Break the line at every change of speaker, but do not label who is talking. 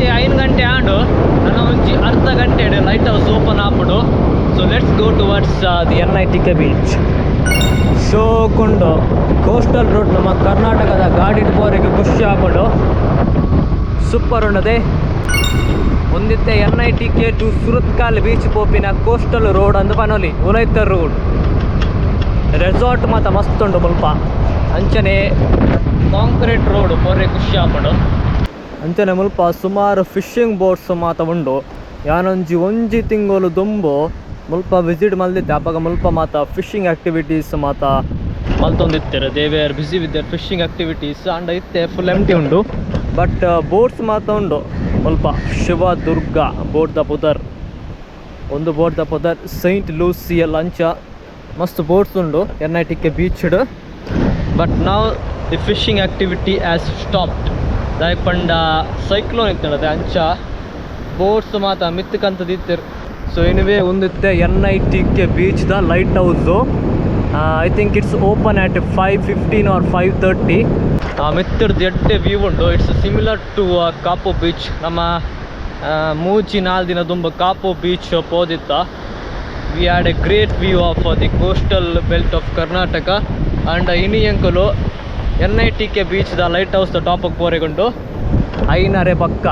ಮತ್ತೆ 5 ಗಂಟೆ ಆಂಡು ನನ್ನ ಒಂಜಿ ಅರ್ಧ ಗಂಟೆ ಲೈಟ್ ಹೌಸ್ ಓಪನ್ ಆಪುಡು. So let's go towards the NITK beach. ಶೋಕೊಂಡು ಕೋಸ್ಟಲ್ ರೋಡ್ ನಮ್ಮ ಕರ್ನಾಟಕದ ಗಾಡಿ ಪೋರಿಗೆ ಖುಷಿ ಆಪುಡು. ಸೂಪರ್ ಉಂಡದೆ. ಒಂದಿತ್ತೆ NITK ಟು ಸುರತ್ಕಲ್ ಬೀಚ್ ಪೋಪಿನ ಕೋಸ್ಟಲ್ ರೋಡ್ ಅಂದು ಪನೊಲಿ ಉಲೈತ ರೋಡ್. ರೆಸಾರ್ಟ್ ಮಾತ ಮಸ್ತ್ ಉಂಡು ಮುಲ್ಪ. ಅಂಚನೆ ಕಾಂಕ್ರೀಟ್ ರೋಡ್ ಪೋರೆ ಖುಷಿ ಆಪುಂಡು. ಅಂಚನೆ ಮುಲ್ಪ ಸುಮಾರು ಫಿಶಿಂಗ್ ಬೋಟ್ಸ್ ಮಾತ ಉಂಡು. ಒಂಜಿ ತಿಂಗಳು ದುಂಬು ಮುಲ್ಪ ವಿಸಿಟ್ ಮಲ್ದಿತ್ತೆ. ಅಪ್ಪಾಗ ಮುಲ್ಪ ಮಾತ ಫಿಶಿಂಗ್ ಆ್ಯಕ್ಟಿವಿಟೀಸ್ ಮಾತ ಮಲ್ತೊಂದಿತ್ತೇರು. They were busy with their fishing activities ಅಂಡ ಇತ್ತೆ ಫುಲ್ ಎಂಟಿ ಉಂಡು. ಬಟ್ ಬೋಟ್ಸ್ ಮಾತ ಉಂಡು ಮುಲ್ಪ. ಶಿವದುರ್ಗ ಬೋಟ್ ದ ಪುದರ್, ಒಂದು ಬೋಟ್ ದ ಪುದರ್, ಸೈಂಟ್ ಲೂಸಿಯಲ್ ಅಂಚ ಮಸ್ತ್ ಬೋಟ್ಸ್ ಉಂಡು NITK ಬೀಚ್ಡ್. ಬಟ್ ನಾವು the fishing activity has stopped. ದಾಯಕ್ ಪಂಡ ಸೈಕ್ಲೋನ್ ಇತ್ತಂಡದೆ ಅಂಚ ಬೋಟ್ಸ್ ಮಾತ ಮಿತ್ತಕಂತದಿತ್ತೇರು. ಸೊ ಎನಿವೇ ಒಂದಿತ್ತೆ NITK ಬೀಚ್ ದ light house. I think it's open at 5:15 or 5:30. ಮಿತ್ತರ್ದು ಎಡ್ಡೆ ವ್ಯೂ ಉಂಡು. It's similar to Kaup beach. ನಮ್ಮ ಮೂಜಿ 4 ದಿನ ದುಂಬ ಕಾಪು ಬೀಚ್ ಪೋದಿತ್ತ. We had a great view of the coastal belt of Karnataka. And ಇನಿಯಂಕಲು NITK ಬೀಚ್ ದ ಲೈಟ್ ಹೌಸ್ ದ ಟಾಪಕ್ಕೆ ಪೋರೆಗೊಂಡು ಐನರೆ ಪಕ್ಕ